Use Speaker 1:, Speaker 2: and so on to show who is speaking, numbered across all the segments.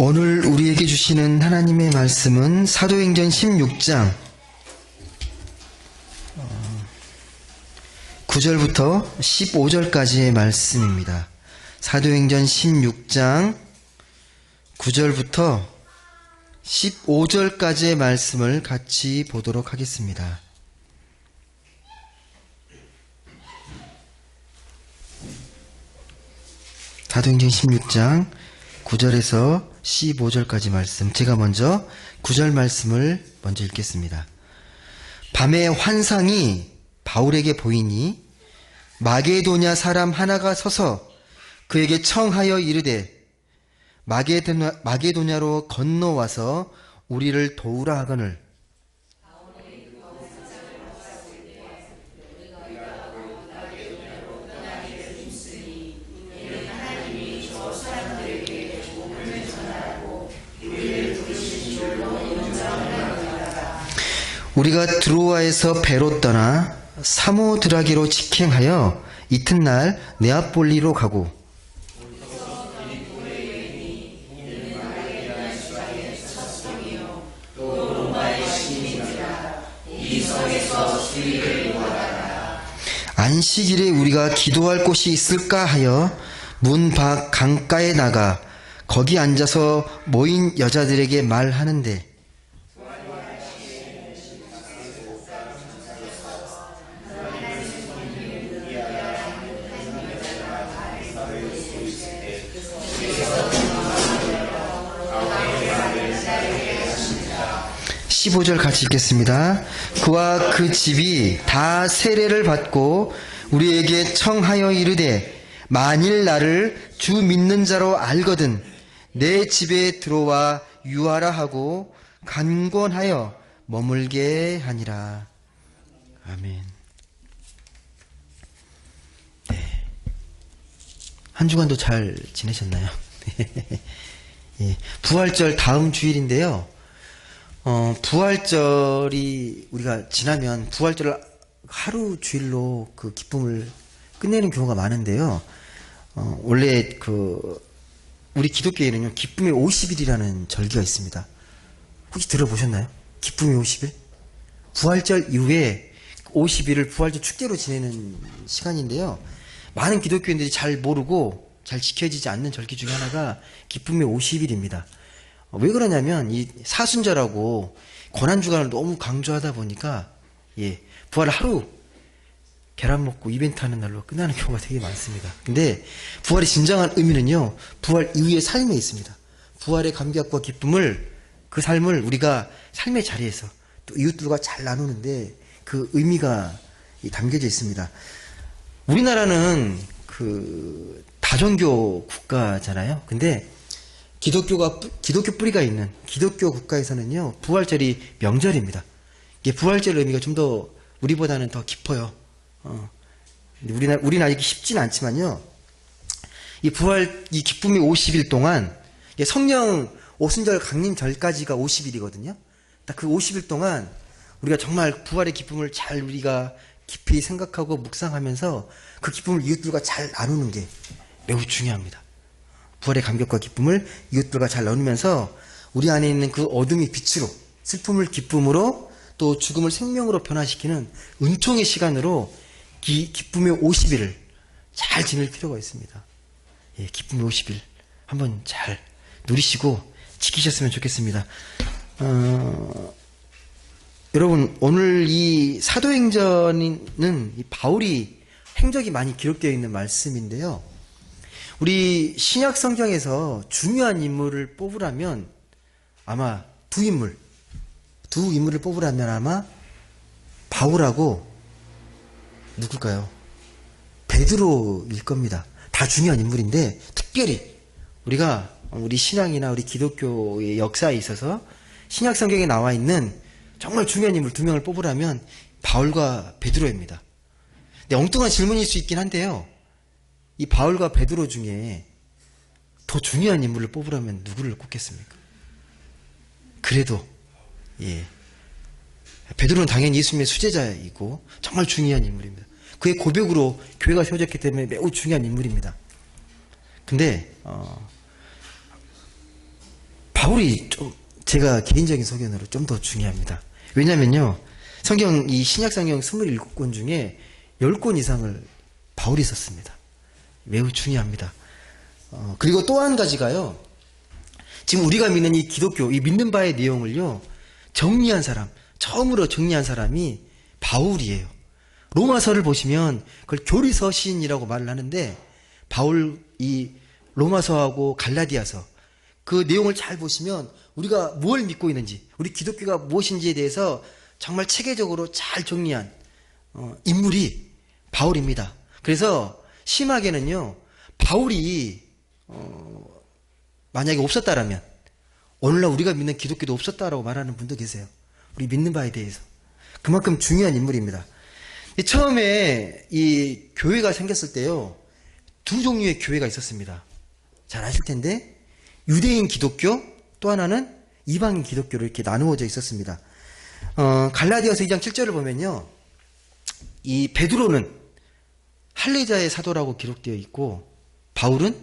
Speaker 1: 오늘 우리에게 주시는 하나님의 말씀은 사도행전 16장 9절부터 15절까지의 말씀입니다. 사도행전 16장 9절부터 15절까지의 말씀을 같이 보도록 하겠습니다. 사도행전 16장 9절에서 15절까지 말씀, 제가 먼저 9절 말씀을 먼저 읽겠습니다. 밤에 환상이 바울에게 보이니 마게도냐 사람 하나가 서서 그에게 청하여 이르되 마게도냐로 건너와서 우리를 도우라 하거늘 우리가 드로아에서 배로 떠나 사모드라기로 직행하여 이튿날 네아폴리로 가고 안식일에 우리가 기도할 곳이 있을까 하여 문 밖 강가에 나가 거기 앉아서 모인 여자들에게 말하는데 (15절) 같이 읽겠습니다. 그와 그 집이 다 세례를 받고 우리에게 청하여 이르되 만일 나를 주 믿는 자로 알거든 내 집에 들어와 유하라 하고 간권하여 머물게 하니라. 아멘. 네. 한 주간도 잘 지내셨나요? 예. 부활절 다음 주일인데요. 부활절이 우리가 지나면 부활절을 하루 주일로 그 기쁨을 끝내는 경우가 많은데요. 원래 우리 기독교에는요, 기쁨의 50일이라는 절기가 있습니다. 혹시 들어보셨나요? 기쁨의 50일? 부활절 이후에 50일을 부활절 축제로 지내는 시간인데요. 많은 기독교인들이 잘 모르고 잘 지켜지지 않는 절기 중에 하나가 기쁨의 50일입니다. 왜 그러냐면 이 사순절하고 고난주간을 너무 강조하다 보니까 부활을 하루 계란 먹고 이벤트 하는 날로 끝나는 경우가 되게 많습니다. 근데 부활의 진정한 의미는요, 부활 이후의 삶에 있습니다. 부활의 감격과 기쁨을, 그 삶을 우리가 삶의 자리에서 또 이웃들과 잘 나누는데 그 의미가 담겨져 있습니다. 우리나라는 그 다종교 국가잖아요. 근데 기독교 뿌리가 있는 기독교 국가에서는요, 부활절이 명절입니다. 이게 부활절 의미가 좀 더 우리보다는 더 깊어요. 우리는 알기 쉽지는 않지만요, 이 기쁨의 50일 동안, 성령 오순절 강림절까지가 50일이거든요. 딱 그 50일 동안 우리가 정말 부활의 기쁨을 잘 우리가 깊이 생각하고 묵상하면서 그 기쁨을 이웃들과 잘 나누는 게 매우 중요합니다. 부활의 감격과 기쁨을 이웃들과 잘 나누면서 우리 안에 있는 그 어둠이 빛으로, 슬픔을 기쁨으로, 또 죽음을 생명으로 변화시키는 은총의 시간으로 기쁨의 50일을 잘 지낼 필요가 있습니다. 기쁨의 50일 한번 잘 누리시고 지키셨으면 좋겠습니다. 여러분, 오늘 이 사도행전은 이 바울이 행적이 많이 기록되어 있는 말씀인데요. 우리 신약 성경에서 중요한 인물을 뽑으라면 아마 두 인물을 뽑으라면 아마 바울하고 누굴까요? 베드로일 겁니다. 다 중요한 인물인데 특별히 우리 신앙이나 우리 기독교의 역사에 있어서 신약 성경에 나와 있는 정말 중요한 인물 두 명을 뽑으라면 바울과 베드로입니다. 근데 엉뚱한 질문일 수 있긴 한데요. 이 바울과 베드로 중에 더 중요한 인물을 뽑으라면 누구를 꼽겠습니까? 그래도 베드로는 당연히 예수님의 수제자이고 정말 중요한 인물입니다. 그의 고백으로 교회가 세워졌기 때문에 매우 중요한 인물입니다. 근데 바울이 좀 제가 개인적인 소견으로 좀 더 중요합니다. 왜냐면요. 성경, 이 신약 성경 27권 중에 10권 이상을 바울이 썼습니다. 매우 중요합니다. 그리고 또 한 가지가요. 지금 우리가 믿는 이 기독교, 이 믿는 바의 내용을요. 정리한 사람, 처음으로 정리한 사람이 바울이에요. 로마서를 보시면 그걸 교리서 시인이라고 말을 하는데 바울 이 로마서하고 갈라디아서 그 내용을 잘 보시면 우리가 뭘 믿고 있는지, 우리 기독교가 무엇인지에 대해서 정말 체계적으로 잘 정리한 인물이 바울입니다. 그래서 심하게는요, 바울이 만약에 없었다라면 오늘날 우리가 믿는 기독교도 없었다라고 말하는 분도 계세요. 우리 믿는 바에 대해서. 그만큼 중요한 인물입니다. 처음에 이 교회가 생겼을 때요, 두 종류의 교회가 있었습니다. 잘 아실 텐데 유대인 기독교, 또 하나는 이방인 기독교로 이렇게 나누어져 있었습니다. 갈라디아서 2장 7절을 보면요, 이 베드로는 할례자의 사도라고 기록되어 있고 바울은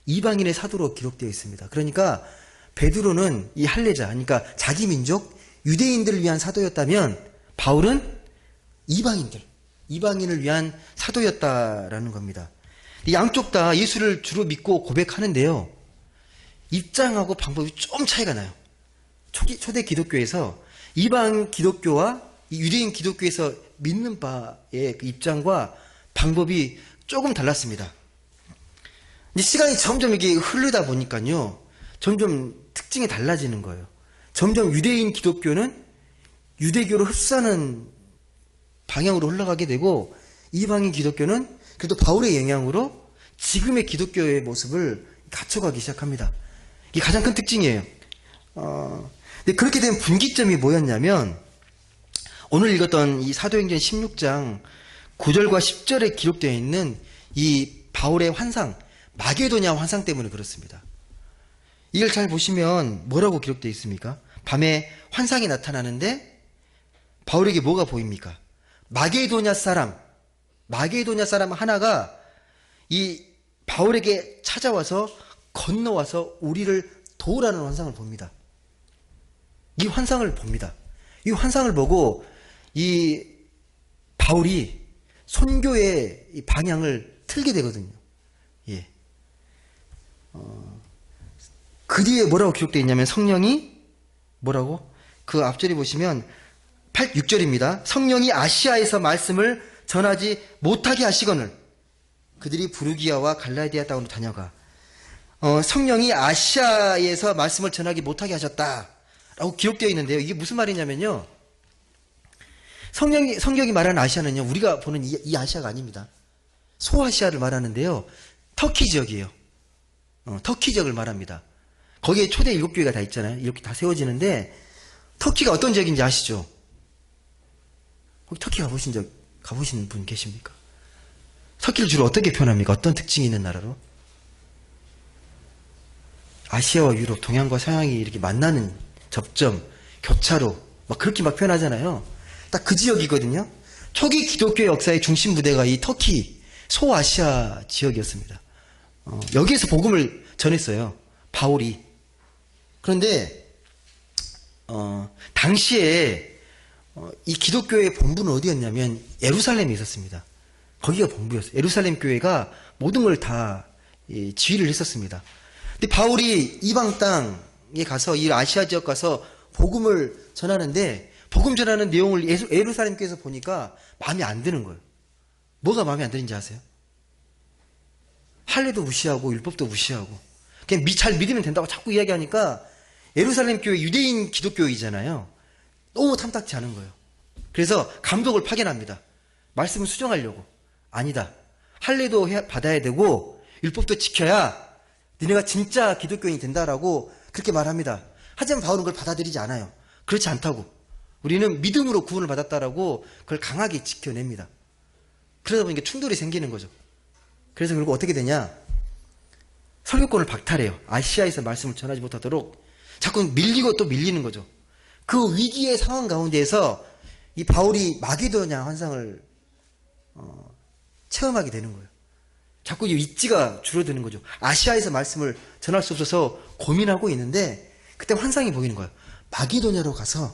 Speaker 1: 이방인의 사도로 기록되어 있습니다. 그러니까 베드로는 이 할례자, 그러니까 자기 민족 유대인들을 위한 사도였다면 바울은 이방인을 위한 사도였다라는 겁니다. 양쪽 다 예수를 주로 믿고 고백하는데요, 입장하고 방법이 좀 차이가 나요. 초대 기독교에서 이방 기독교와 유대인 기독교에서 믿는 바의 그 입장과 방법이 조금 달랐습니다. 시간이 점점 이게 흐르다 보니까요, 점점 특징이 달라지는 거예요. 점점 유대인 기독교는 유대교로 흡수하는 방향으로 흘러가게 되고, 이방인 기독교는 그래도 바울의 영향으로 지금의 기독교의 모습을 갖춰가기 시작합니다. 이게 가장 큰 특징이에요. 근데 그렇게 된 분기점이 뭐였냐면, 오늘 읽었던 이 사도행전 16장 9절과 10절에 기록되어 있는 이 바울의 환상, 마게도냐 환상 때문에 그렇습니다. 이걸 잘 보시면 뭐라고 기록되어 있습니까? 밤에 환상이 나타나는데 바울에게 뭐가 보입니까? 마게도냐 사람 하나가 이 바울에게 찾아와서 건너와서 우리를 도우라는 환상을 봅니다. 이 환상을 봅니다. 이 환상을 보고 이 바울이 선교의 이 방향을 틀게 되거든요. 예. 그 뒤에 뭐라고 기록되어 있냐면, 성령이 뭐라고? 그 앞절에 보시면 6절입니다. 성령이 아시아에서 말씀을 전하지 못하게 하시거늘 그들이 부르기아와 갈라디아 땅으로 다녀가. 성령이 아시아에서 말씀을 전하지 못하게 하셨다라고 기록되어 있는데요. 이게 무슨 말이냐면요, 성경이 말하는 아시아는요, 우리가 보는 이 아시아가 아닙니다. 소아시아를 말하는데요, 터키 지역이에요. 터키 지역을 말합니다. 거기에 초대 7교회가 다 있잖아요. 이렇게 다 세워지는데, 터키가 어떤 지역인지 아시죠? 거기 터키 가보신 분 계십니까? 터키를 주로 어떻게 표현합니까? 어떤 특징이 있는 나라로? 아시아와 유럽, 동양과 서양이 이렇게 만나는 접점, 교차로, 막 그렇게 막 표현하잖아요. 딱 그 지역이거든요. 초기 기독교 역사의 중심 부대가 이 터키, 소아시아 지역이었습니다. 여기에서 복음을 전했어요, 바울이. 그런데 당시에 이 기독교의 본부는 어디였냐면 예루살렘에 있었습니다. 거기가 본부였어요. 예루살렘 교회가 모든 걸 다 지휘를 했었습니다. 근데 바울이 이방 땅에 가서, 이 아시아 지역 가서 복음을 전하는데, 복음 전하는 내용을 예루살렘 교회에서 보니까 마음에 안 드는 거예요. 뭐가 마음에 안 드는지 아세요? 할례도 무시하고 율법도 무시하고 그냥 잘 믿으면 된다고 자꾸 이야기하니까, 예루살렘 교회 유대인 기독교이잖아요. 너무 탐탁지 않은 거예요. 그래서 감독을 파견합니다. 말씀을 수정하려고. 아니다. 할례도 받아야 되고 율법도 지켜야 니네가 진짜 기독교인이 된다라고 그렇게 말합니다. 하지만 바울은 그걸 받아들이지 않아요. 그렇지 않다고. 우리는 믿음으로 구원을 받았다라고 그걸 강하게 지켜냅니다. 그러다 보니까 충돌이 생기는 거죠. 그래서 결국 어떻게 되냐? 설교권을 박탈해요. 아시아에서 말씀을 전하지 못하도록 자꾸 밀리고 또 밀리는 거죠. 그 위기의 상황 가운데에서 이 바울이 마게도냐 환상을 체험하게 되는 거예요. 자꾸 이 입지가 줄어드는 거죠. 아시아에서 말씀을 전할 수 없어서 고민하고 있는데, 그때 환상이 보이는 거예요. 마게도냐로 가서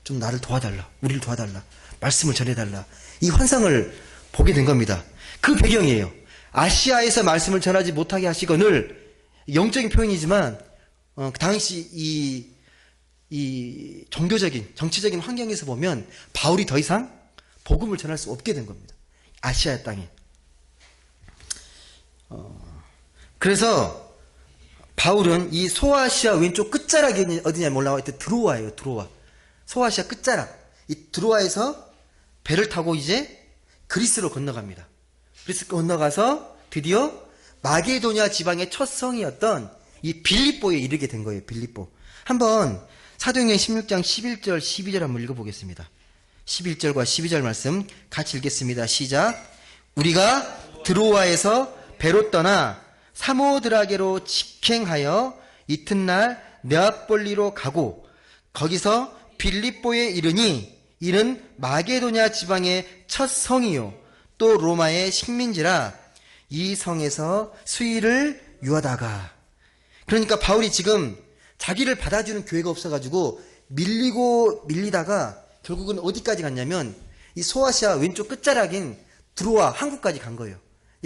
Speaker 1: 좀 나를 도와달라. 우리를 도와달라. 말씀을 전해달라. 이 환상을 보게 된 겁니다. 그 배경이에요. 아시아에서 말씀을 전하지 못하게 하시거늘, 영적인 표현이지만 당시 이 종교적인 정치적인 환경에서 보면 바울이 더 이상 복음을 전할 수 없게 된 겁니다. 아시아 땅에. 그래서 바울은 이 소아시아 왼쪽 끝자락이 어디냐 몰라요. 드로아예요. 드로아. 소아시아 끝자락. 이 드로아에서 배를 타고 이제 그리스로 건너갑니다. 그리스 건너가서 드디어 마게도냐 지방의 첫 성이었던 이 빌립보에 이르게 된 거예요. 빌립보. 한번 사도행전 16장 11절 12절 한번 읽어보겠습니다. 11절과 12절 말씀 같이 읽겠습니다. 시작. 우리가 드로아에서 배로 떠나 사모드라게로 직행하여 이튿날 네아폴리로 가고 거기서 빌립보에 이르니 이는 마게도냐 지방의 첫 성이요 또 로마의 식민지라 이 성에서 수의를 유하다가. 그러니까 바울이 지금 자기를 받아주는 교회가 없어가지고 밀리다가 결국은 어디까지 갔냐면 이 소아시아 왼쪽 끝자락인 드로아 한국까지 간 거예요.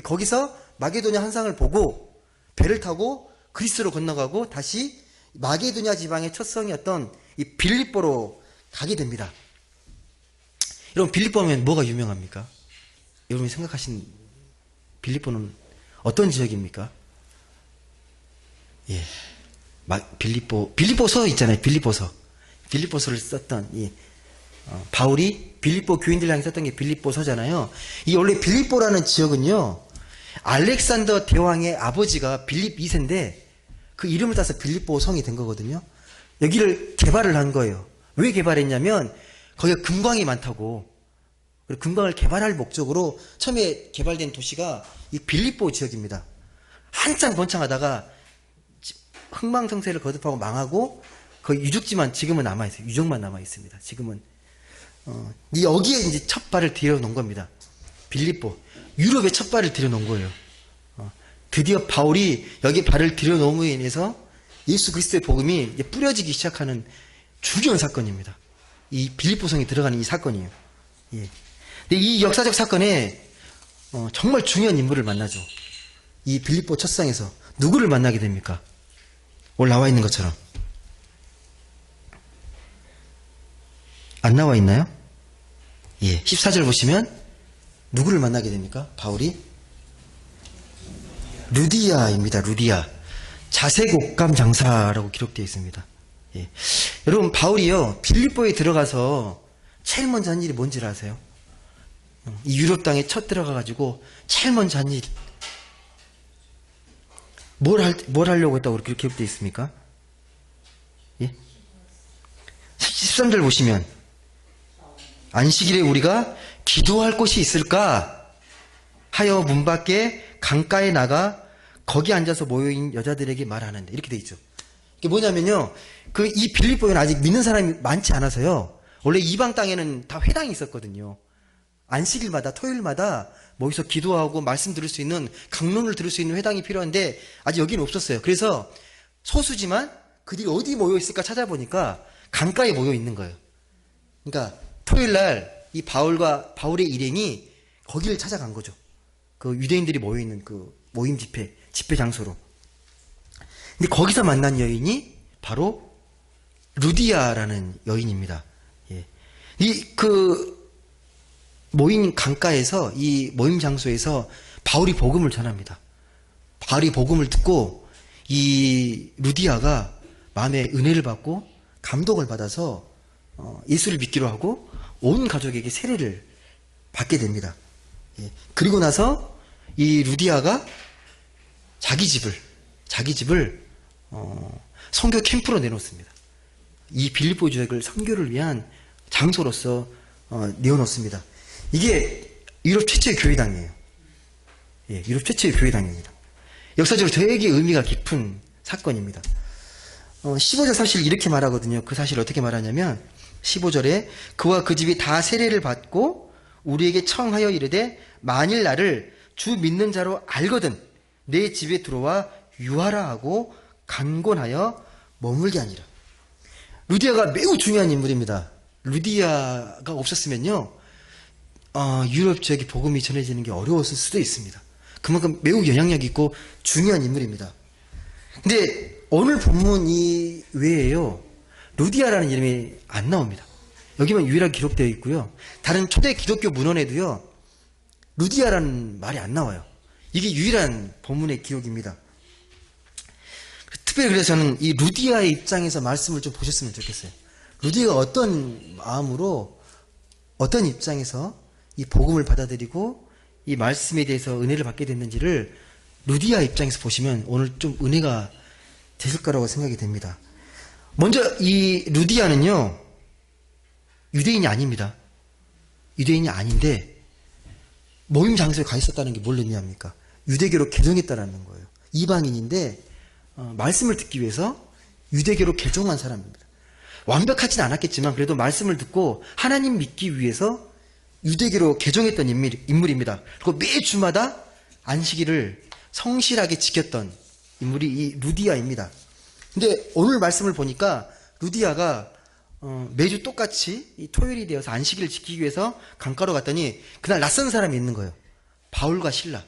Speaker 1: 거기서 마게도냐 환상을 보고 배를 타고 그리스로 건너가고 다시 마게도냐 지방의 첫 성이었던 이 빌립보로 가게 됩니다. 여러분, 빌립보면 뭐가 유명합니까? 여러분이 생각하신 빌립보는 어떤 지역입니까? 예. 빌립보서 있잖아요. 빌립보서를 썼던 바울이 빌립보 교인들 향해 썼던 게 빌립보서잖아요. 이 원래 빌립보라는 지역은요, 알렉산더 대왕의 아버지가 빌립 2세인데 그 이름을 따서 빌립보 성이 된 거거든요. 여기를 개발을 한 거예요. 왜 개발했냐면 거기가 금광이 많다고. 금광을 개발할 목적으로 처음에 개발된 도시가 이 빌립보 지역입니다. 한참 번창하다가 흥망성쇠를 거듭하고 망하고 거의 유적지만 지금은 남아있어요. 유적만 남아있습니다. 지금은 여기에 이제 첫 발을 들여놓은 겁니다. 빌립보. 유럽에 첫 발을 들여놓은 거예요. 드디어 바울이 여기 발을 들여놓음으로 인해서 예수 그리스도의 복음이 이제 뿌려지기 시작하는 중요한 사건입니다. 이 빌립보성에 들어가는 이 사건이에요. 예. 근데 이 역사적 사건에 정말 중요한 인물을 만나죠. 이 빌립보 첫상에서 누구를 만나게 됩니까? 오늘 나와 있는 것처럼. 안 나와 있나요? 예. 14절 보시면 누구를 만나게 됩니까? 바울이? 루디아입니다. 루디아. 자색옥감 장사라고 기록되어 있습니다. 예. 여러분, 바울이요, 빌립보에 들어가서 제일 먼저 한 일이 뭔지를 아세요? 이 유럽 땅에 첫 들어가가지고 제일 먼저 한 일. 뭘 하려고 했다고 그렇게 기록되어 있습니까? 예? 13절 보시면, 안식일에 우리가 기도할 곳이 있을까 하여 문 밖에 강가에 나가 거기 앉아서 모여있는 여자들에게 말하는데, 이렇게 돼 있죠. 이게 뭐냐면요, 이 빌립보에는 아직 믿는 사람이 많지 않아서요, 원래 이방 땅에는 다 회당이 있었거든요. 안식일마다 토요일마다 모여서 기도하고 말씀 들을 수 있는, 강론을 들을 수 있는 회당이 필요한데 아직 여기는 없었어요. 그래서 소수지만 그들이 어디 모여 있을까 찾아보니까 강가에 모여 있는 거예요. 그러니까 토요일날 이 바울의 일행이 거기를 찾아간 거죠. 그 유대인들이 모여 있는 그 모임 집회 장소로. 근데 거기서 만난 여인이 바로 루디아라는 여인입니다. 예. 모임 강가에서, 이 모임 장소에서 바울이 복음을 전합니다. 바울이 복음을 듣고 이 루디아가 마음에 은혜를 받고 감동을 받아서 예수를 믿기로 하고 온 가족에게 세례를 받게 됩니다. 예. 그리고 나서 이 루디아가 자기 집을 선교 캠프로 내놓습니다. 이 빌립보 지역을 선교를 위한 장소로서 내어놓습니다. 이게 유럽 최초의 교회당이에요. 예, 유럽 최초의 교회당입니다. 역사적으로 되게 의미가 깊은 사건입니다. 15절 사실 이렇게 말하거든요. 그 사실을 어떻게 말하냐면 15절에 그와 그 집이 다 세례를 받고 우리에게 청하여 이르되 만일 나를 주 믿는 자로 알거든 내 집에 들어와 유하라 하고 간곤하여 머물게 하니라. 루디아가 매우 중요한 인물입니다. 루디아가 없었으면요, 유럽 지역에 복음이 전해지는 게 어려웠을 수도 있습니다. 그만큼 매우 영향력 있고 중요한 인물입니다. 근데 오늘 본문 이 외에요, 루디아라는 이름이 안 나옵니다. 여기만 유일하게 기록되어 있고요. 다른 초대 기독교 문헌에도요, 루디아라는 말이 안 나와요. 이게 유일한 본문의 기록입니다. 특별히 그래서 저는 이 루디아의 입장에서 말씀을 좀 보셨으면 좋겠어요. 루디아가 어떤 마음으로, 어떤 입장에서 이 복음을 받아들이고 이 말씀에 대해서 은혜를 받게 됐는지를 루디아 입장에서 보시면 오늘 좀 은혜가 되실 거라고 생각이 됩니다. 먼저 이 루디아는요, 유대인이 아닙니다. 유대인이 아닌데 모임 장소에 가 있었다는 게 뭘 의미합니까? 유대교로 개종했다는 거예요. 이방인인데 말씀을 듣기 위해서 유대교로 개종한 사람입니다. 완벽하진 않았겠지만 그래도 말씀을 듣고 하나님 믿기 위해서 유대교로 개종했던 인물입니다. 그리고 매 주마다 안식일을 성실하게 지켰던 인물이 이 루디아입니다. 근데 오늘 말씀을 보니까 루디아가 매주 똑같이 이 토요일이 되어서 안식일을 지키기 위해서 강가로 갔더니 그날 낯선 사람이 있는 거예요. 바울과 실라.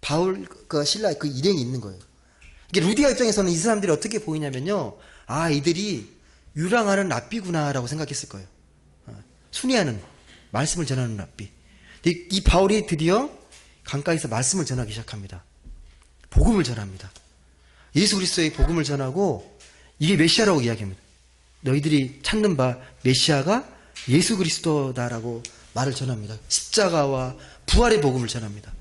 Speaker 1: 바울과 실라 그 일행이 있는 거예요. 이게 루디아 입장에서는 이 사람들이 어떻게 보이냐면요, 아, 이들이 유랑하는 랍비구나라고 생각했을 거예요. 순회하는, 말씀을 전하는 랍비. 이 바울이 드디어 강가에서 말씀을 전하기 시작합니다. 복음을 전합니다. 예수 그리스도의 복음을 전하고 이게 메시아라고 이야기합니다. 너희들이 찾는 바 메시아가 예수 그리스도다라고 말을 전합니다. 십자가와 부활의 복음을 전합니다.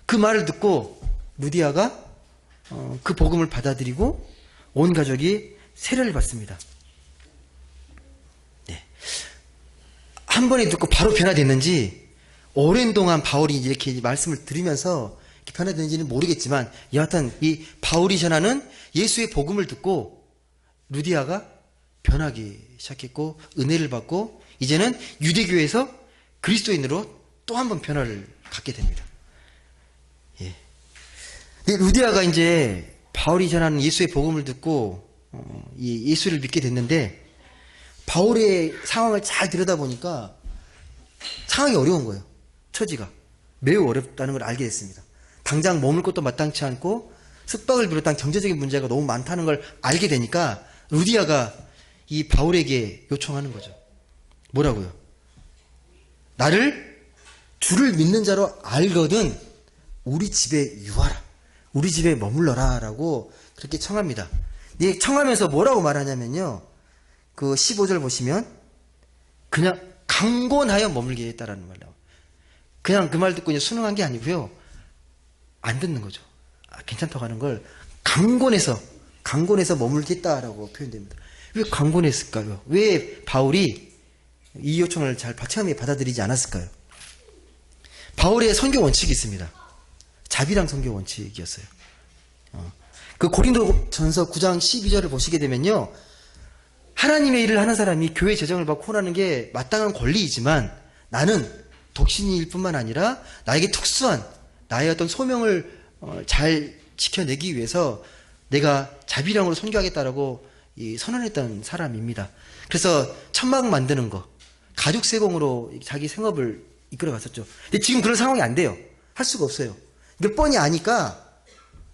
Speaker 1: 그 말을 듣고 루디아가 그 복음을 받아들이고 온 가족이 세례를 받습니다. 네. 한 번에 듣고 바로 변화됐는지 오랜 동안 바울이 이렇게 말씀을 들으면서 이렇게 변화됐는지는 모르겠지만 여하튼 이 바울이 전하는 예수의 복음을 듣고 루디아가 변하기 시작했고 은혜를 받고 이제는 유대교에서 그리스도인으로 또 한 번 변화를 갖게 됩니다. 예. 루디아가 이제 바울이 전하는 예수의 복음을 듣고 이 예수를 믿게 됐는데 바울의 상황을 잘 들여다보니까 상황이 어려운 거예요. 처지가 매우 어렵다는 걸 알게 됐습니다. 당장 머물 곳도 마땅치 않고 숙박을 비롯한 경제적인 문제가 너무 많다는 걸 알게 되니까 루디아가 이 바울에게 요청하는 거죠. 뭐라고요? 나를 주를 믿는 자로 알거든 우리 집에 유하라. 우리 집에 머물러라 라고 그렇게 청합니다. 이 청하면서 뭐라고 말하냐면요, 그 15절 보시면 그냥 강권하여 머물게 했다라는 말 나와요. 그냥 그 말 듣고 이제 순응한 게 아니고요, 안 듣는 거죠. 괜찮다고 하는 걸 강권해서 머물겠다라고 표현됩니다. 왜 강권했을까요? 왜 바울이 이 요청을 잘 처음에 받아들이지 않았을까요? 바울의 선교 원칙이 있습니다. 자비랑 선교 원칙이었어요. 그 고린도전서 9장 12절을 보시게 되면요, 하나님의 일을 하는 사람이 교회 재정을 받고 혼하는 게 마땅한 권리이지만 나는 독신일 뿐만 아니라 나에게 특수한 나의 어떤 소명을 잘 지켜내기 위해서 내가 자비량으로 선교하겠다라고 선언했던 사람입니다. 그래서 천막 만드는 거, 가죽 세공으로 자기 생업을 이끌어 갔었죠. 근데 지금 그런 상황이 안 돼요. 할 수가 없어요. 이걸 뻔히 아니까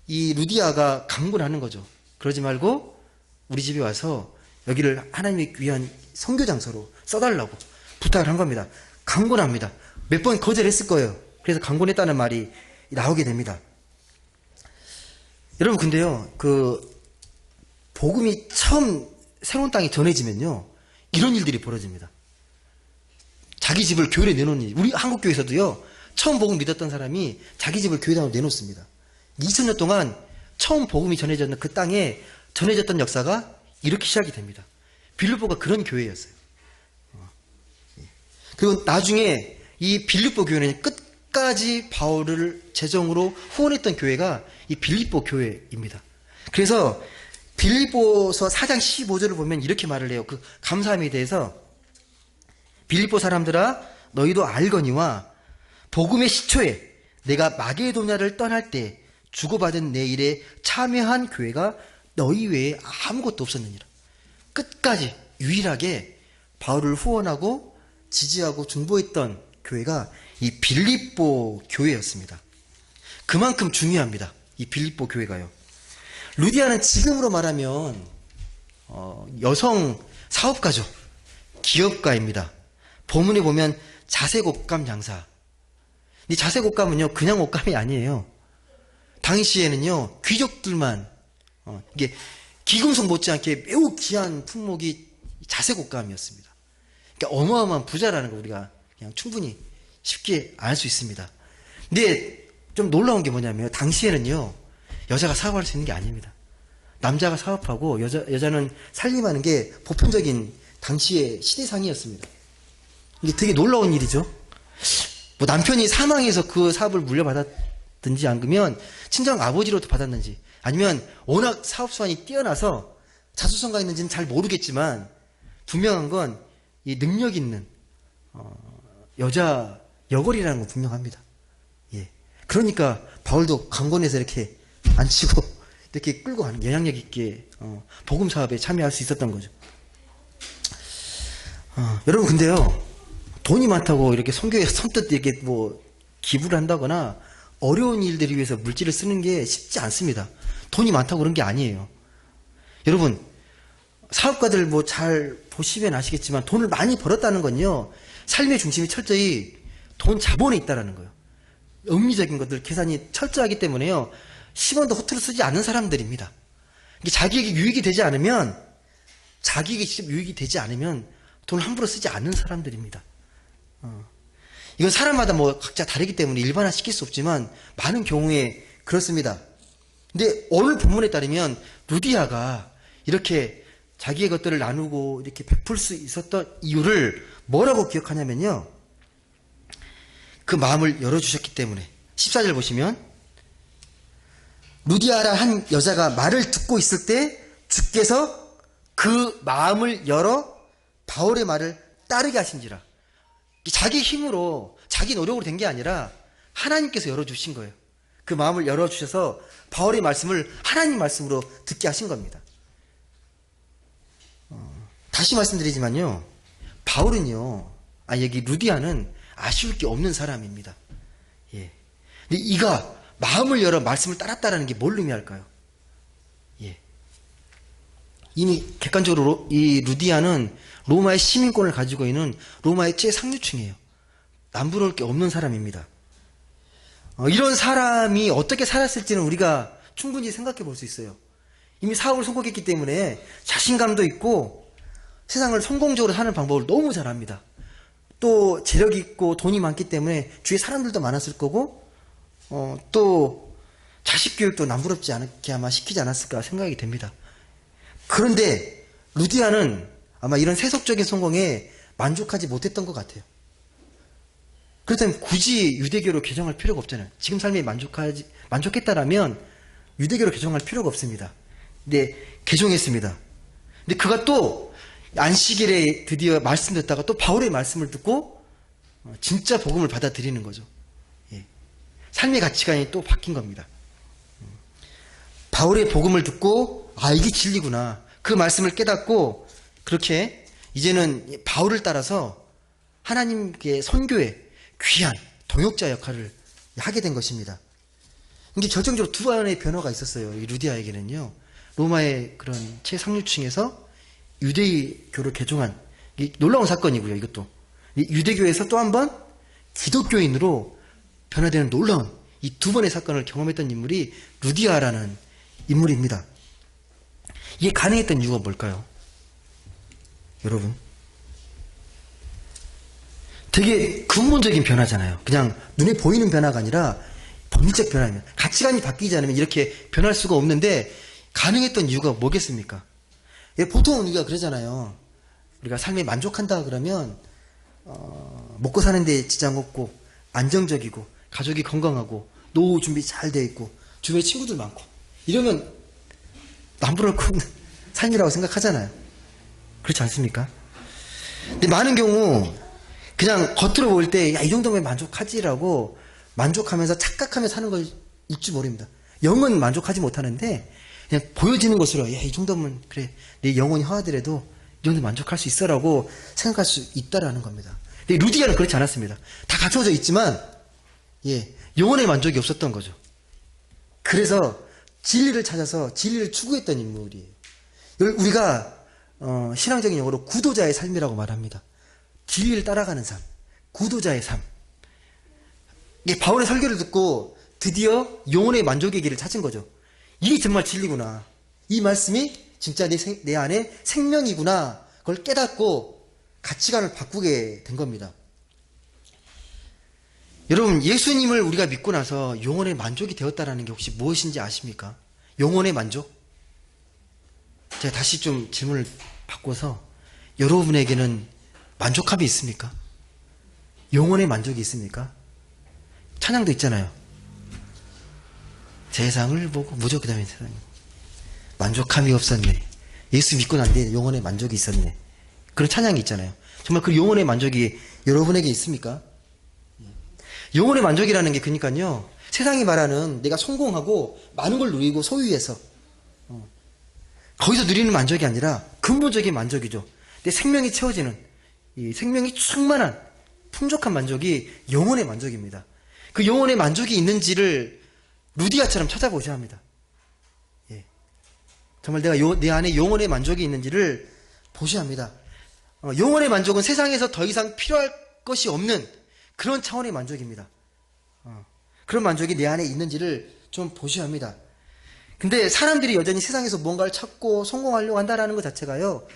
Speaker 1: 이 루디아가 강권하는 거죠. 그러지 말고 우리 집에 와서 여기를 하나님의 위한 선교 장소로 써달라고 부탁을 한 겁니다. 강권합니다. 몇 번 거절했을 거예요. 그래서 강권했다는 말이 나오게 됩니다. 여러분, 근데요, 그 복음이 처음 새로운 땅에 전해지면요, 이런 일들이 벌어집니다. 자기 집을 교회에 내놓는 일. 우리 한국 교회에서도요, 처음 복음 믿었던 사람이 자기 집을 교회당으로 내놓습니다. 2000년 동안 처음 복음이 전해졌던 그 땅에 전해졌던 역사가 이렇게 시작이 됩니다. 빌립보가 그런 교회였어요. 그리고 나중에 이 빌립보 교회는 끝까지 바울을 재정으로 후원했던 교회가 이 빌립보 교회입니다. 그래서 빌립보서 4장 15절을 보면 이렇게 말을 해요. 그 감사함에 대해서 빌립보 사람들아 너희도 알거니와 복음의 시초에 내가 마게도냐를 떠날 때 주고받은 내 일에 참여한 교회가 너희 외에 아무것도 없었느니라. 끝까지 유일하게 바울을 후원하고 지지하고 중보했던 교회가 이 빌립보 교회였습니다. 그만큼 중요합니다. 이 빌립보 교회가요. 루디아는 지금으로 말하면 여성 사업가죠. 기업가입니다. 본문에 보면 자색 옷감 장사. 이 자색 옷감은요 그냥 옷감이 아니에요. 당시에는요 귀족들만 이게 기금속 못지않게 매우 귀한 품목이 자색 옷감이었습니다. 그러니까 어마어마한 부자라는 거 우리가 그냥 충분히 쉽게 알 수 있습니다. 근데 좀 놀라운 게 뭐냐면 당시에는요 여자가 사업할 수 있는 게 아닙니다. 남자가 사업하고 여자는 살림하는 게 보편적인 당시의 시대상이었습니다. 이게 되게 놀라운 일이죠. 뭐 남편이 사망해서 그 사업을 물려받았든지 아니면 친정 아버지로부터 받았는지 아니면 워낙 사업 수완이 뛰어나서 자수성가 있는지는 잘 모르겠지만 분명한 건 이 능력 있는 여자 여걸이라는 건 분명합니다. 예. 그러니까 바울도 강권에서 이렇게 앉히고 이렇게 끌고 가는 영향력 있게 복음 사업에 참여할 수 있었던 거죠. 여러분 근데요 돈이 많다고 이렇게 선교에 선뜻 이렇게 뭐 기부를 한다거나 어려운 일들을 위해서 물질을 쓰는 게 쉽지 않습니다. 돈이 많다고 그런 게 아니에요. 여러분 사업가들 뭐 잘 보시면 아시겠지만 돈을 많이 벌었다는 건요 삶의 중심이 철저히 돈 자본에 있다라는 거예요. 음리적인 것들 계산이 철저하기 때문에요 10원도 허투루 쓰지 않는 사람들입니다. 자기에게 유익이 되지 않으면 자기에게 직접 유익이 되지 않으면 돈을 함부로 쓰지 않는 사람들입니다. 이건 사람마다 뭐 각자 다르기 때문에 일반화 시킬 수 없지만 많은 경우에 그렇습니다. 근데 오늘 본문에 따르면 루디아가 이렇게 자기의 것들을 나누고 이렇게 베풀 수 있었던 이유를 뭐라고 기억하냐면요. 그 마음을 열어주셨기 때문에 14절 보시면 루디아라 한 여자가 말을 듣고 있을 때 주께서 그 마음을 열어 바울의 말을 따르게 하신지라. 자기 힘으로 자기 노력으로 된 게 아니라 하나님께서 열어주신 거예요. 그 마음을 열어주셔서 바울의 말씀을 하나님 말씀으로 듣게 하신 겁니다. 다시 말씀드리지만요 바울은요 여기 루디아는 아쉬울 게 없는 사람입니다. 예. 근데 이가 마음을 열어 말씀을 따랐다라는 게 뭘 의미할까요? 예. 이미 객관적으로 이 루디아는 로마의 시민권을 가지고 있는 로마의 최상류층이에요. 남부러울 게 없는 사람입니다. 이런 사람이 어떻게 살았을지는 우리가 충분히 생각해 볼 수 있어요. 이미 사업을 성공했기 때문에 자신감도 있고 세상을 성공적으로 사는 방법을 너무 잘 압니다. 또 재력이 있고 돈이 많기 때문에 주위에 사람들도 많았을 거고 또 자식 교육도 남부럽지 않게 아마 시키지 않았을까 생각이 됩니다. 그런데 루디아는 아마 이런 세속적인 성공에 만족하지 못했던 것 같아요. 그렇다면 굳이 유대교로 개종할 필요가 없잖아요. 지금 삶에 만족했다라면 유대교로 개종할 필요가 없습니다. 근데 개종했습니다. 근데 그가 또 안식일에 드디어 말씀 듣다가 또 바울의 말씀을 듣고 진짜 복음을 받아들이는 거죠. 예. 삶의 가치관이 또 바뀐 겁니다. 바울의 복음을 듣고 이게 진리구나. 그 말씀을 깨닫고 그렇게 이제는 바울을 따라서 하나님께 선교의 귀한 동역자 역할을 하게 된 것입니다. 이게 결정적으로 두 번의 변화가 있었어요. 이 루디아에게는요. 로마의 그런 최상류층에서 유대교를 개종한 놀라운 사건이고요. 이것도 유대교에서 또 한 번 기독교인으로 변화되는 놀라운 이 두 번의 사건을 경험했던 인물이 루디아라는 인물입니다. 이게 가능했던 이유가 뭘까요? 여러분 되게 근본적인 변화잖아요. 그냥 눈에 보이는 변화가 아니라 법리적 변화입니다. 가치관이 바뀌지 않으면 이렇게 변할 수가 없는데 가능했던 이유가 뭐겠습니까? 보통 우리가 그러잖아요. 우리가 삶에 만족한다 그러면 먹고 사는 데 지장 없고 안정적이고 가족이 건강하고 노후 준비 잘 돼 있고 주변에 친구들 많고 이러면 남부러울 거 없는 삶이라고 생각하잖아요. 그렇지 않습니까? 근데 많은 경우 그냥 겉으로 보일 때 이 정도면 만족하지라고 만족하면서 착각하며 사는 걸일지 모릅니다. 영은 만족하지 못하는데 그냥 보여지는 것으로 이 정도면 그래 내 영혼이 허하더라도 이 정도 만족할 수 있어라고 생각할 수 있다라는 겁니다. 근데 루디아는 그렇지 않았습니다. 다 갖춰져 있지만 영혼의 만족이 없었던 거죠. 그래서 진리를 찾아서 진리를 추구했던 인물이에요. 우리가 신앙적인 용어로 구도자의 삶이라고 말합니다. 진리를 따라가는 삶, 구도자의 삶. 바울의 설교를 듣고 드디어 영혼의 만족의 길을 찾은 거죠. 이게 정말 진리구나. 이 말씀이 진짜 내 안에 생명이구나. 그걸 깨닫고 가치관을 바꾸게 된 겁니다. 여러분, 예수님을 우리가 믿고 나서 영혼의 만족이 되었다는 게 혹시 무엇인지 아십니까? 영혼의 만족? 제가 다시 좀 질문을 바꿔서 여러분에게는 만족함이 있습니까? 영혼의 만족이 있습니까? 찬양도 있잖아요. 세상을 보고 무조건 세상에 만족함이 없었네. 예수 믿고 난 뒤에 영혼의 만족이 있었네. 그런 찬양이 있잖아요. 정말 그 영혼의 만족이 여러분에게 있습니까? 영혼의 만족이라는 게 그러니까요, 세상이 말하는 내가 성공하고 많은 걸 누리고 소유해서 거기서 누리는 만족이 아니라 근본적인 만족이죠. 내 생명이 채워지는, 이 생명이 충만한 풍족한 만족이 영혼의 만족입니다. 그 영혼의 만족이 있는지를 루디아처럼 찾아보셔야 합니다. 정말 내 안에 영혼의 만족이 있는지를 보셔야 합니다. 영혼의 만족은 세상에서 더 이상 필요할 것이 없는 그런 차원의 만족입니다. 그런 만족이 내 안에 있는지를 좀 보셔야 합니다. 근데 사람들이 여전히 세상에서 뭔가를 찾고 성공하려고 한다는 것 자체가요,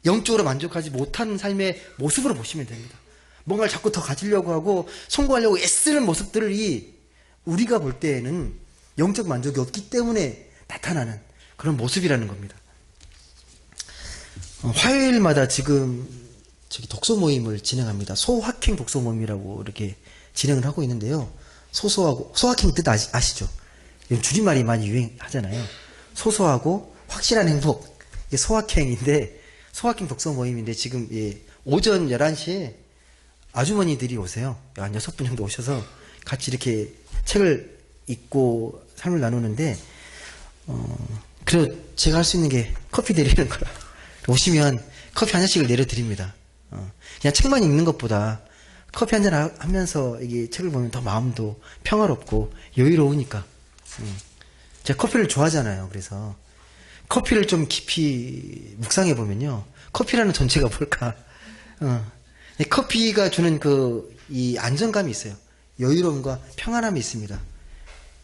Speaker 1: 영적으로 만족하지 못한 삶의 모습으로 보시면 됩니다. 뭔가를 자꾸 더 가지려고 하고 성공하려고 애쓰는 모습들이 우리가 볼 때에는 영적 만족이 없기 때문에 나타나는 그런 모습이라는 겁니다. 화요일마다 지금 독서 모임을 진행합니다. 소확행 독서 모임이라고 이렇게 진행을 하고 있는데요. 소확행 뜻 아시죠? 줄임말이 많이 유행하잖아요. 소소하고 확실한 행복. 이게 소확행인데, 소확행 독서 모임인데 지금 오전 11시에 아주머니들이 오세요. 한 6분 정도 오셔서 같이 이렇게 책을 읽고 삶을 나누는데, 그리고 제가 할 수 있는 게 커피 드리는 거라. 오시면 커피 한 잔씩을 내려드립니다. 그냥 책만 읽는 것보다 커피 한 잔 하면서 이게 책을 보면 더 마음도 평화롭고 여유로우니까. 제가 커피를 좋아하잖아요. 그래서 커피를 좀 깊이 묵상해 보면요, 커피라는 전체가 뭘까? 커피가 주는 이 안정감이 있어요. 여유로움과 평안함이 있습니다.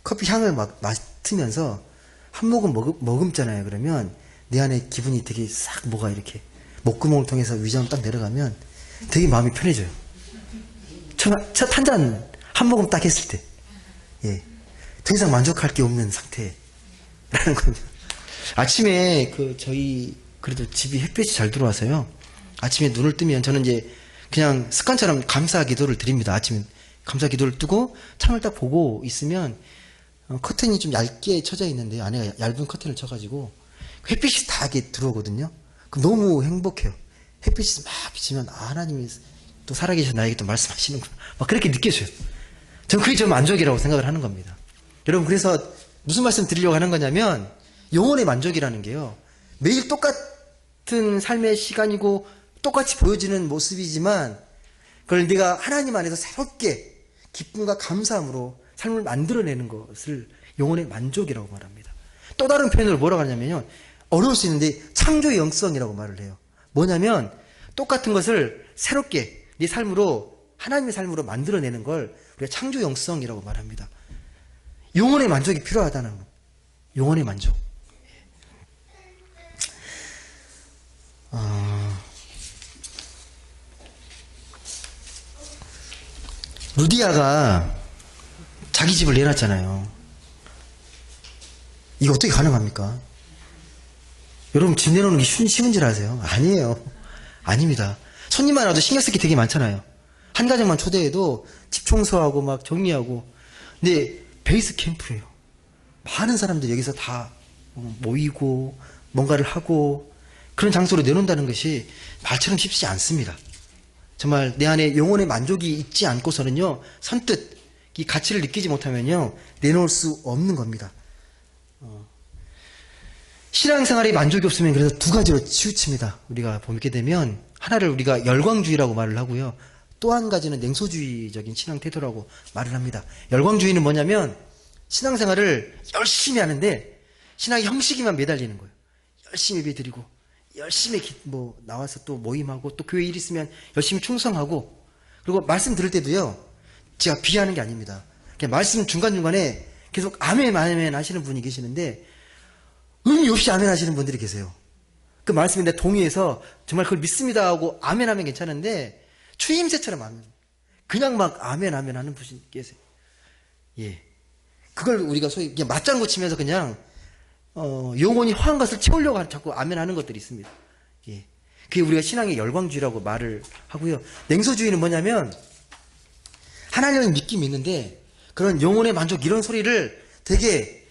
Speaker 1: 커피 향을 막 맡으면서 한 모금 머금잖아요. 그러면 내 안에 기분이 되게 싹 뭐가 이렇게 목구멍을 통해서 위장으로 딱 내려가면 되게 마음이 편해져요. 첫 한 잔, 한 모금 딱 했을 때, 더 이상 만족할 게 없는 상태라는 겁니다. 아침에 저희 그래도 집이 햇빛이 잘 들어와서요, 아침에 눈을 뜨면 저는 이제 그냥 습관처럼 감사 기도를 드립니다. 아침에 감사 기도를 뜨고 창을 딱 보고 있으면 커튼이 좀 얇게 쳐져 있는데 안에 얇은 커튼을 쳐가지고 햇빛이 다 이렇게 들어오거든요. 그럼 너무 행복해요. 햇빛이 막 비치면 하나님이 또 살아계신 나에게 또 말씀하시는구나, 막 그렇게 느껴져요. 저는 그게 좀 만족이라고 생각을 하는 겁니다. 여러분, 그래서 무슨 말씀 드리려고 하는 거냐면, 영혼의 만족이라는 게요, 매일 똑같은 삶의 시간이고 똑같이 보여지는 모습이지만 그걸 네가 하나님 안에서 새롭게 기쁨과 감사함으로 삶을 만들어내는 것을 영혼의 만족이라고 말합니다. 또 다른 표현으로 뭐라고 하냐면요, 어려울 수 있는데 창조의 영성이라고 말을 해요. 뭐냐면 똑같은 것을 새롭게 네 삶으로, 하나님의 삶으로 만들어내는 걸 우리가 창조 영성이라고 말합니다. 영혼의 만족이 필요하다는 거. 영혼의 만족. 루디아가 자기 집을 내놨잖아요. 이거 어떻게 가능합니까? 여러분, 집 내놓는 게 쉬운 줄 아세요? 아니에요. 아닙니다. 손님만 와도 신경 쓸 게 되게 많잖아요. 한 가정만 초대해도 집 청소하고 막 정리하고. 근데 베이스 캠프예요. 많은 사람들이 여기서 다 모이고 뭔가를 하고 그런 장소로 내놓는다는 것이 말처럼 쉽지 않습니다. 정말 내 안에 영혼의 만족이 있지 않고서는요, 선뜻 이 가치를 느끼지 못하면요, 내놓을 수 없는 겁니다. 신앙생활에 만족이 없으면 그래서 두 가지로 치우칩니다. 우리가 보게 되면 하나를 우리가 열광주의라고 말을 하고요. 또 한 가지는 냉소주의적인 신앙 태도라고 말을 합니다. 열광주의는 뭐냐면 신앙생활을 열심히 하는데 신앙의 형식에만 매달리는 거예요. 열심히 예배드리고 열심히 나와서 또 모임하고 또 교회 일 있으면 열심히 충성하고 그리고 말씀 들을 때도요. 제가 비하하는 게 아닙니다. 그냥 말씀 중간중간에 계속 아멘 아멘 하시는 분이 계시는데 의미 없이 아멘 하시는 분들이 계세요. 그 말씀에 내가 동의해서 정말 그걸 믿습니다 하고 아멘 하면 괜찮은데 추임새처럼 아멘. 그냥 막 아멘 아멘 하는 분이 계세요. 예. 그걸 우리가 소위 그냥 맞장구 치면서 그냥 영혼이 허한 것을 채우려고 자꾸 아멘 하는 것들이 있습니다. 예. 그게 우리가 신앙의 열광주의라고 말을 하고요. 냉소주의는 뭐냐면 하나님을 믿긴 믿는데 그런 영혼의 만족 이런 소리를 되게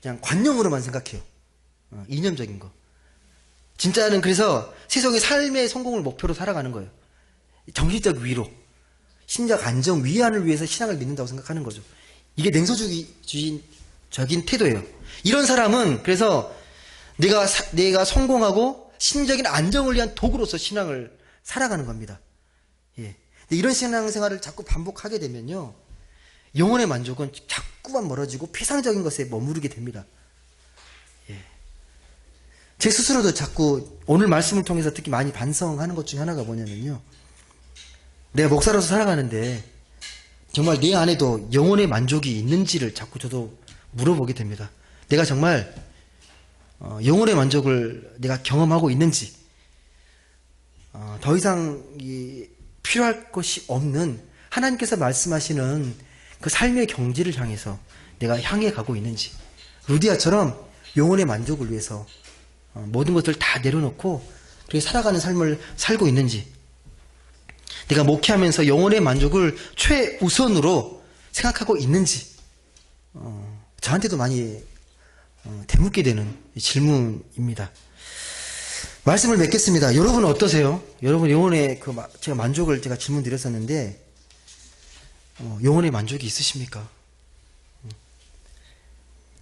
Speaker 1: 그냥 관념으로만 생각해요. 이념적인 거. 진짜는 그래서 세상의 삶의 성공을 목표로 살아가는 거예요. 정신적 위로, 심적 안정, 위안을 위해서 신앙을 믿는다고 생각하는 거죠. 이게 냉소주의적인 태도예요. 이런 사람은 그래서 내가 성공하고 심적인 안정을 위한 도구로서 신앙을 살아가는 겁니다. 예. 근데 이런 신앙생활을 자꾸 반복하게 되면요, 영혼의 만족은 자꾸만 멀어지고 피상적인 것에 머무르게 됩니다. 예. 제 스스로도 자꾸 오늘 말씀을 통해서 특히 많이 반성하는 것 중에 하나가 뭐냐면요, 내가 목사로서 살아가는데 정말 내 안에도 영혼의 만족이 있는지를 자꾸 저도 물어보게 됩니다. 내가 정말 영혼의 만족을 내가 경험하고 있는지, 더 이상 필요할 것이 없는 하나님께서 말씀하시는 그 삶의 경지를 향해서 내가 향해 가고 있는지, 루디아처럼 영혼의 만족을 위해서 모든 것을 다 내려놓고 그렇게 살아가는 삶을 살고 있는지, 내가 목회하면서 영혼의 만족을 최우선으로 생각하고 있는지, 저한테도 많이 되묻게 되는 질문입니다. 말씀을 맺겠습니다. 여러분은 어떠세요? 여러분 영혼의 제가 만족을 제가 질문 드렸었는데 영혼의 만족이 있으십니까?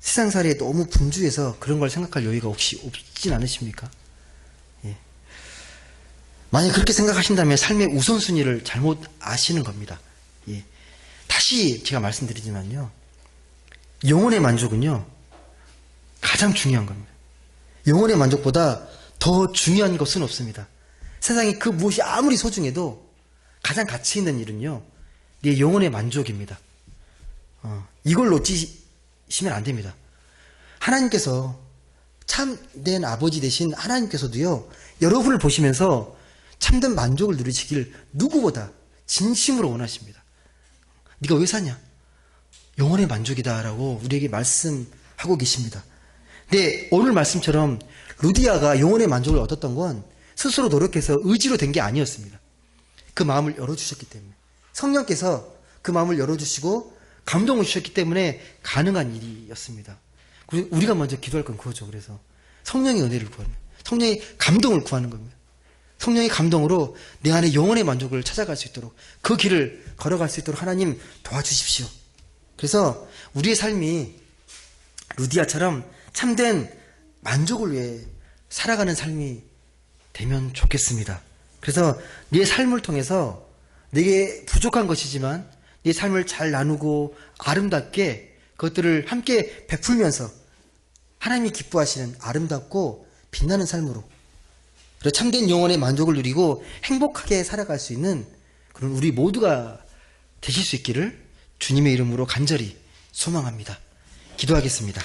Speaker 1: 세상살이에 너무 분주해서 그런 걸 생각할 여유가 혹시 없진 않으십니까? 예. 만약 그렇게 생각하신다면 삶의 우선순위를 잘못 아시는 겁니다. 예. 다시 제가 말씀드리지만요, 영혼의 만족은요 가장 중요한 겁니다. 영혼의 만족보다 더 중요한 것은 없습니다. 세상에 그 무엇이 아무리 소중해도 가장 가치 있는 일은요, 내 영혼의 만족입니다. 이걸 놓치시면 안 됩니다. 하나님께서 참된 아버지 되신 하나님께서도요, 여러분을 보시면서 참된 만족을 누리시길 누구보다 진심으로 원하십니다. 네가 왜 사냐? 영혼의 만족이다라고 우리에게 말씀하고 계십니다. 근데 오늘 말씀처럼 루디아가 영혼의 만족을 얻었던 건 스스로 노력해서 의지로 된 게 아니었습니다. 그 마음을 열어주셨기 때문에, 성령께서 그 마음을 열어주시고 감동을 주셨기 때문에 가능한 일이었습니다. 우리가 먼저 기도할 건 그거죠. 그래서 성령의 은혜를 구하는, 성령의 감동을 구하는 겁니다. 성령의 감동으로 내 안에 영혼의 만족을 찾아갈 수 있도록, 그 길을 걸어갈 수 있도록 하나님 도와주십시오. 그래서 우리의 삶이 루디아처럼 참된 만족을 위해 살아가는 삶이 되면 좋겠습니다. 그래서 네 삶을 통해서 내게 부족한 것이지만 네 삶을 잘 나누고 아름답게 그것들을 함께 베풀면서 하나님이 기뻐하시는 아름답고 빛나는 삶으로, 그리고 참된 영혼의 만족을 누리고 행복하게 살아갈 수 있는 그런 우리 모두가 되실 수 있기를 주님의 이름으로 간절히 소망합니다. 기도하겠습니다.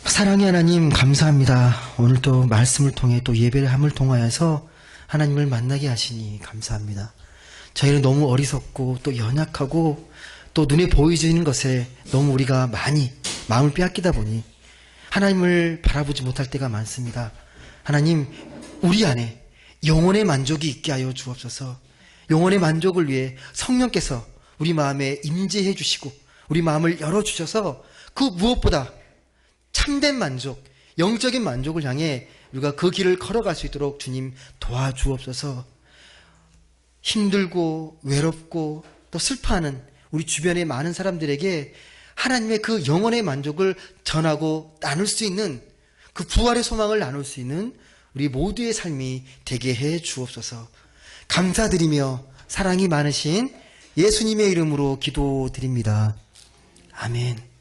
Speaker 1: 사랑의 하나님, 감사합니다. 오늘 또 말씀을 통해 또 예배를 함을 통하여서 하나님을 만나게 하시니 감사합니다. 저희는 너무 어리석고 또 연약하고 또 눈에 보이지는 것에 너무 우리가 많이 마음을 빼앗기다 보니 하나님을 바라보지 못할 때가 많습니다. 하나님, 우리 안에 영혼의 만족이 있게 하여 주옵소서. 영혼의 만족을 위해 성령께서 우리 마음에 임재해 주시고 우리 마음을 열어주셔서 그 무엇보다 참된 만족, 영적인 만족을 향해 우리가 그 길을 걸어갈 수 있도록 주님 도와주옵소서. 힘들고 외롭고 또 슬퍼하는 우리 주변의 많은 사람들에게 하나님의 그 영원의 만족을 전하고 나눌 수 있는, 그 부활의 소망을 나눌 수 있는 우리 모두의 삶이 되게 해 주옵소서. 감사드리며 사랑이 많으신 예수님의 이름으로 기도드립니다. 아멘.